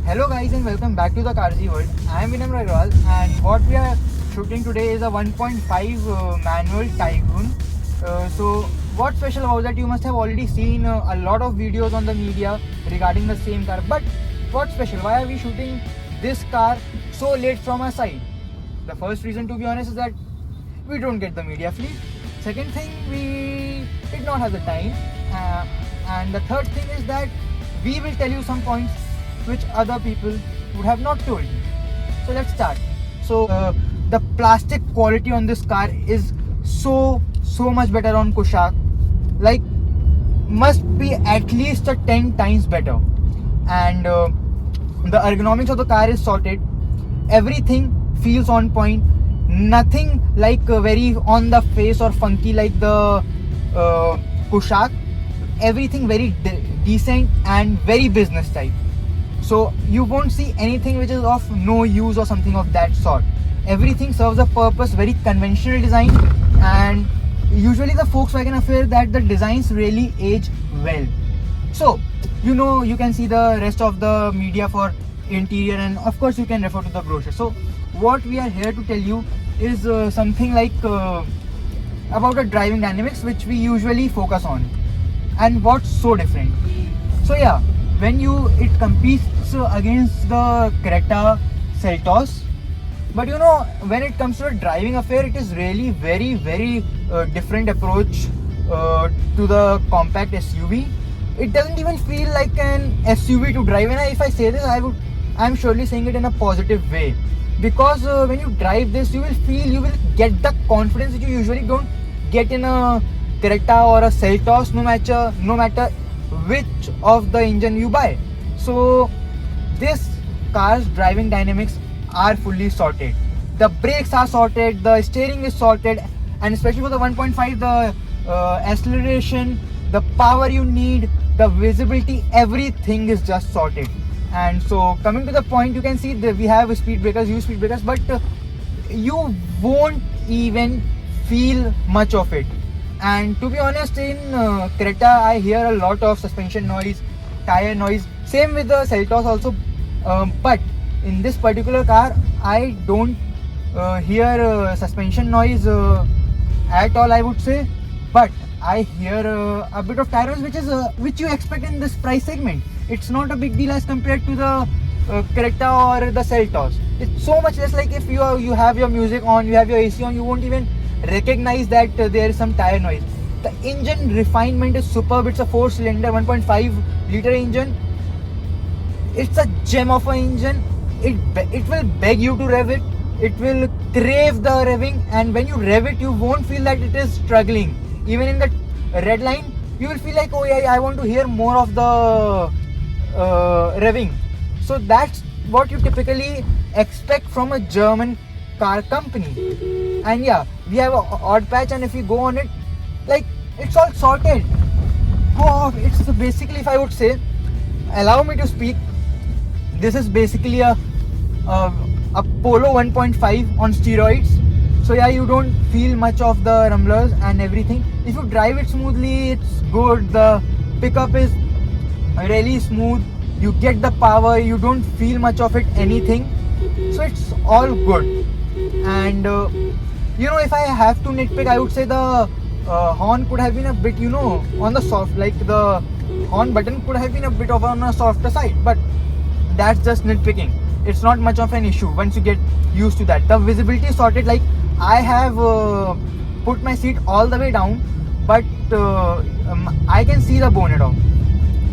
Hello guys and welcome back to the Carzi World. I am Vinamra Agrawal and what we are shooting today is a 1.5 manual Taigun. So what's special about that? You must have already seen a lot of videos on the media regarding the same car. But what's special? Why are we shooting this car so late from our side? The first reason, to be honest, is that we don't get the media fleet. Second thing, we did not have the time. And the third thing is that we will tell you some points which other people would have not told you. So let's start. So the plastic quality on this car is so much better on Kushaq. Like must be at least a 10 times better. And the ergonomics of the car is sorted. Everything feels on point. Nothing like very on the face or funky like the Kushaq. Everything very decent and very business type. So you won't see anything which is of no use or something of that sort. Everything serves a purpose, very conventional design, and usually the Volkswagen affair that the designs really age well. So you can see the rest of the media for interior, and of course you can refer to the brochure. So what we are here to tell you is something like about the driving dynamics which we usually focus on and what's so different. So yeah, when it competes against the Creta Seltos, but when it comes to a driving affair, it is really very different approach to the compact SUV. It doesn't even feel like an SUV to drive, and if I say this, I'm surely saying it in a positive way, because when you drive this, you will get the confidence that you usually don't get in a Creta or a Seltos, no matter which of the engine you buy. So this car's driving dynamics are fully sorted. The brakes are sorted, the steering is sorted, and especially for the 1.5, the acceleration, the power you need, the visibility, everything is just sorted. And so coming to the point, you can see that we have speed breakers, huge speed breakers, but you won't even feel much of it. And to be honest, in Creta I hear a lot of suspension noise, tire noise, same with the Seltos also, but in this particular car I don't hear suspension noise at all, I would say, but I hear a bit of tire noise, which you expect in this price segment. It's not a big deal as compared to the Creta or the Seltos. It's so much less. Like if you have your music on, you have your AC on, you won't even recognize that there is some tire noise. The engine refinement is superb. It's a 4-cylinder 1.5 liter engine. It's a gem of an engine. It will beg you to rev it. It will crave the revving, and when you rev it, you won't feel that it is struggling. Even in the red line, you will feel like, oh yeah, I want to hear more of the revving. So that's what you typically expect from a German car company. And yeah, we have an odd patch, and if you go on it, like it's all sorted. Go off. It's basically, if I would say, allow me to speak, this is basically a Polo 1.5 on steroids. So yeah, you don't feel much of the rumblers and everything. If you drive it smoothly, it's good. The pickup is really smooth. You get the power. You don't feel much of it anything. So it's all good. And if I have to nitpick, I would say the horn could have been a bit, on the soft, like the horn button could have been a bit on a softer side, but that's just nitpicking. It's not much of an issue once you get used to that. The visibility is sorted. Like I have put my seat all the way down, but I can see the bonnet off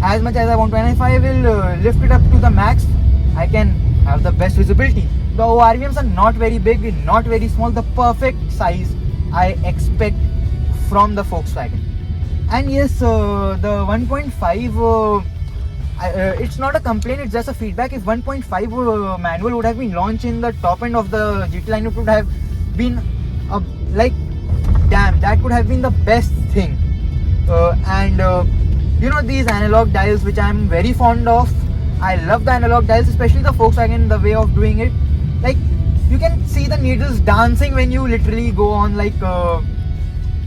as much as I want to, and if I will lift it up to the max, I can have the best visibility. The ORVMs are not very big, not very small, the perfect size I expect from the Volkswagen. And yes, the 1.5, it's not a complaint, it's just a feedback. If 1.5 manual would have been launched in the top end of the GT line, it would have been damn, that could have been the best thing. These analog dials, which I'm very fond of. I love the analog dials, especially the Volkswagen, the way of doing it. Like you can see the needles dancing when you literally go on like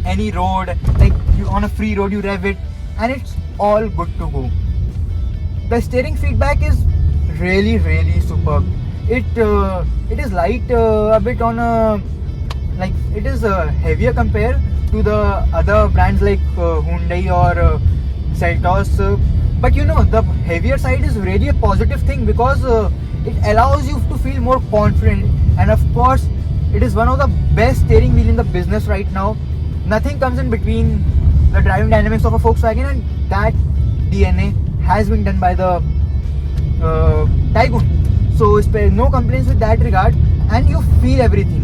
any road, like you on a free road, you rev it, and it's all good to go. The steering feedback is really superb. It is light a bit on a, like it is heavier compared to the other brands like Hyundai or Seltos. But you know, the heavier side is really a positive thing because it allows you to feel more confident. And of course, it is one of the best steering wheel in the business right now. Nothing comes in between the driving dynamics of a Volkswagen, and that DNA has been done by the Taigun. So no complaints with that regard, and you feel everything.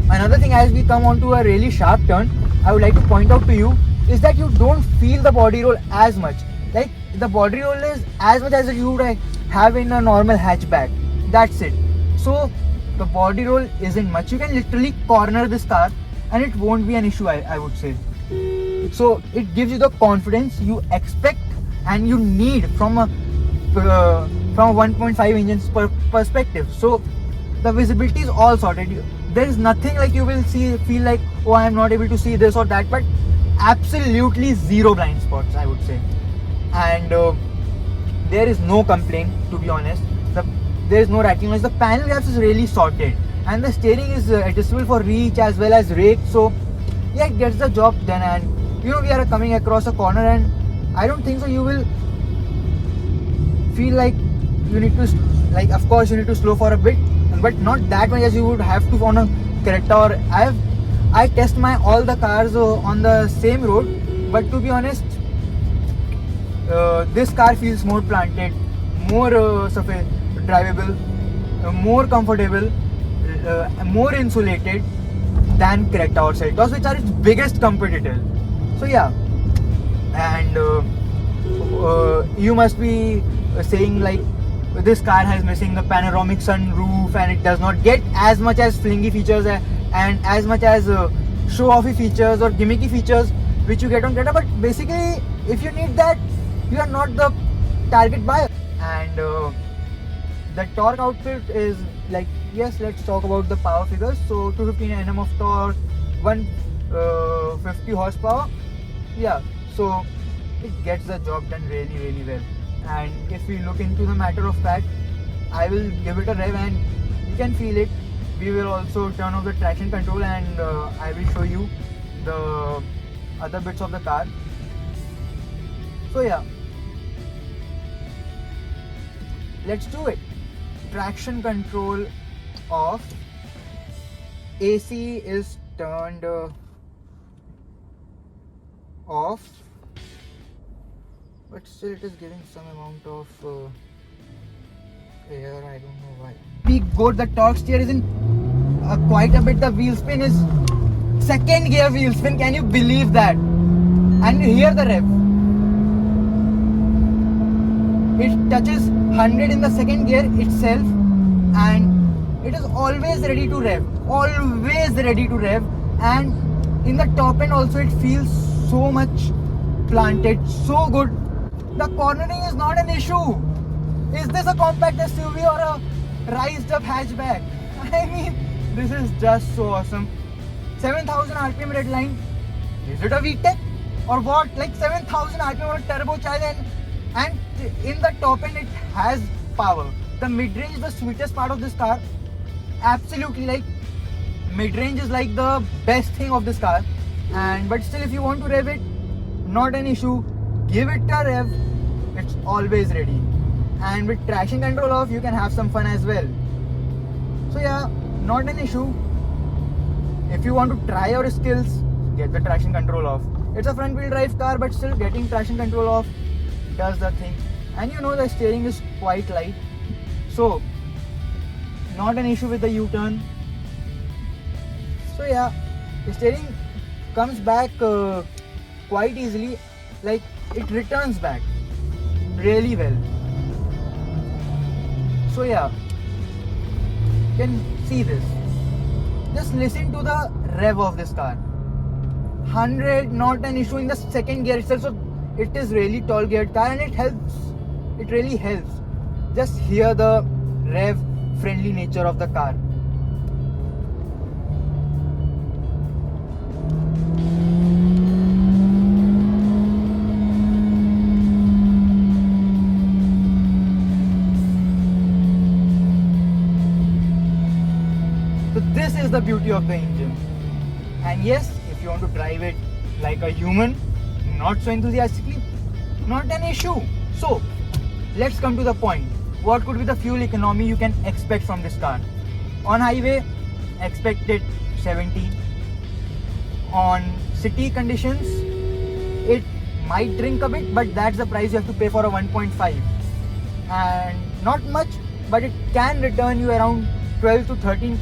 Another thing, as we come on to a really sharp turn, I would like to point out to you is that you don't feel the body roll as much. Like the body roll is as much as you would have in a normal hatchback. That's it. So the body roll isn't much. You can literally corner this car and it won't be an issue, I would say. So it gives you the confidence you expect and you need from a 1.5 engines perspective. So the visibility is all sorted. There is nothing like you will feel like, oh, I am not able to see this or that, but absolutely zero blind spots, I would say. And there is no complaint, to be honest. There is no rattling noise. The panel gaps is really sorted, and the steering is adjustable for reach as well as rake. So yeah, it gets the job done. And you know, we are coming across a corner, and I don't think so you will feel like you need to, like, of course you need to slow for a bit, but not that much as you would have to on a Creta. Or I test my all the cars on the same road, but to be honest, this car feels more planted, more drivable, more comfortable, more insulated than Creta or Seltos, which are its biggest competitors. So yeah, and you must be saying like, this car has missing the panoramic sunroof and it does not get as much as flingy features and as much as show-offy features or gimmicky features which you get on Creta. But basically, if you need that, you are not the target buyer. And the torque output is like, yes, let's talk about the power figures. So 215 Nm of torque, 150 horsepower. Yeah, so it gets the job done really well. And if we look into the matter of fact, I will give it a rev and you can feel it. We will also turn off the traction control, and I will show you the other bits of the car. So yeah, let's do it. Traction control off, AC is turned off, but still it is giving some amount of air, I don't know why. We got the torque steer is in quite a bit. The wheel spin is second gear wheel spin, can you believe that? And you hear the rev, it touches 100 in the second gear itself, and it is always ready to rev, and in the top end also it feels so much planted, so good. The cornering is not an issue. Is this a compact SUV or a raised up hatchback? I mean, this is just so awesome. 7000 RPM red line. Is it a VTEC or what? Like 7000 RPM on a turbocharged, and in the top end it has power. The mid-range is the sweetest part of this car. Absolutely, like mid-range is like the best thing of this car. And but still, if you want to rev it, not an issue. Give it a rev, it's always ready. And with traction control off, you can have some fun as well. So yeah, not an issue. If you want to try your skills, get the traction control off. It's a front wheel drive car, but still getting traction control off does the thing. And you know, the steering is quite light, so not an issue with the U-turn. So yeah, the steering comes back quite easily. Like, it returns back really well. So yeah, you can see this. Just listen to the rev of this car. 100, not an issue in the second gear itself. So it is really tall geared car, and it helps. It really helps. Just hear the rev friendly nature of the car. this is the beauty of the engine. And yes, if you want to drive it like a human, not so enthusiastically, not an issue. So let's come to the point. What could be the fuel economy you can expect from this car? On highway, expect it 70. On city conditions, it might drink a bit, but that's the price you have to pay for a 1.5. And not much, but it can return you around 12 to 13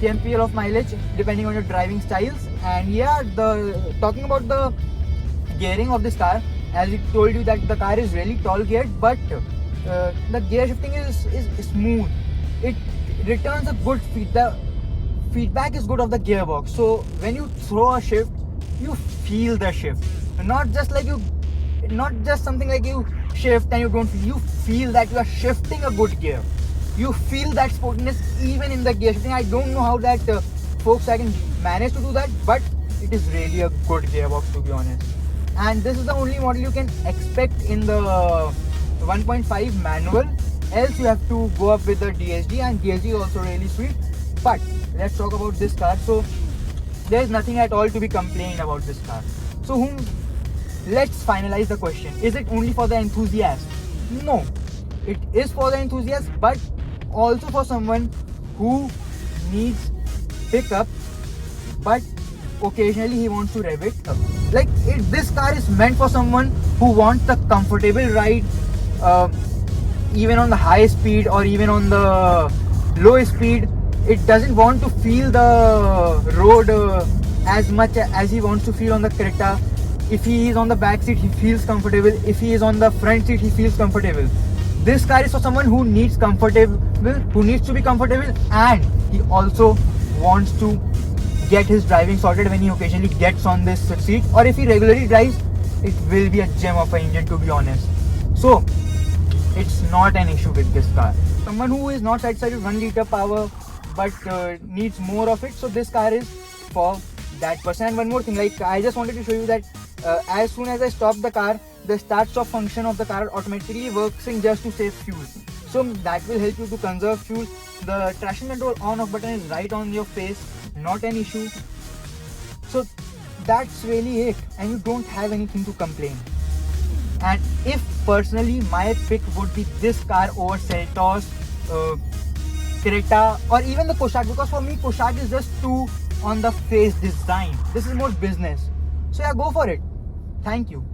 kmpl of mileage depending on your driving styles. And yeah, talking about the gearing of this car, as it told you that the car is really tall geared, but the gear shifting is smooth. It returns a good feedback. Feedback is good of the gearbox. So when you throw a shift, you feel the shift. Not just something like you shift and you don't feel. You feel that you are shifting a good gear. You feel that sportiness even in the gear shifting. I don't know how that Volkswagen managed to do that, but it is really a good gearbox, to be honest. And this is the only model you can expect in the 1.5 manual. Else you have to go up with the DSG, and DSG is also really sweet. But let's talk about this car. So there is nothing at all to be complained about this car. So let's finalize the question. Is it only for the enthusiast? No, it is for the enthusiast, but also for someone who needs pickup, but occasionally he wants to rev it up. Like this car is meant for someone who wants a comfortable ride, even on the high speed or even on the low speed. It doesn't want to feel the road as much as he wants to feel on the Creta. If he is on the back seat, he feels comfortable. If he is on the front seat, he feels comfortable. This car is for someone who needs to be comfortable, and he also wants to get his driving sorted when he occasionally gets on this seat, or if he regularly drives, it will be a gem of an engine, to be honest. So it's not an issue with this car. Someone who is not satisfied with 1 liter power but needs more of it, so this car is for that person. And one more thing, like I just wanted to show you that as soon as I stop the car, the start stop function of the car automatically works in just to save fuel. So that will help you to conserve fuel. The traction control on off button is right on your face, not an issue. So that's really it, and you don't have anything to complain. And if personally my pick would be this car over Seltos, Creta, or even the Kushaq, because for me Kushaq is just too on the face design. This is more business. So yeah, go for it. Thank you.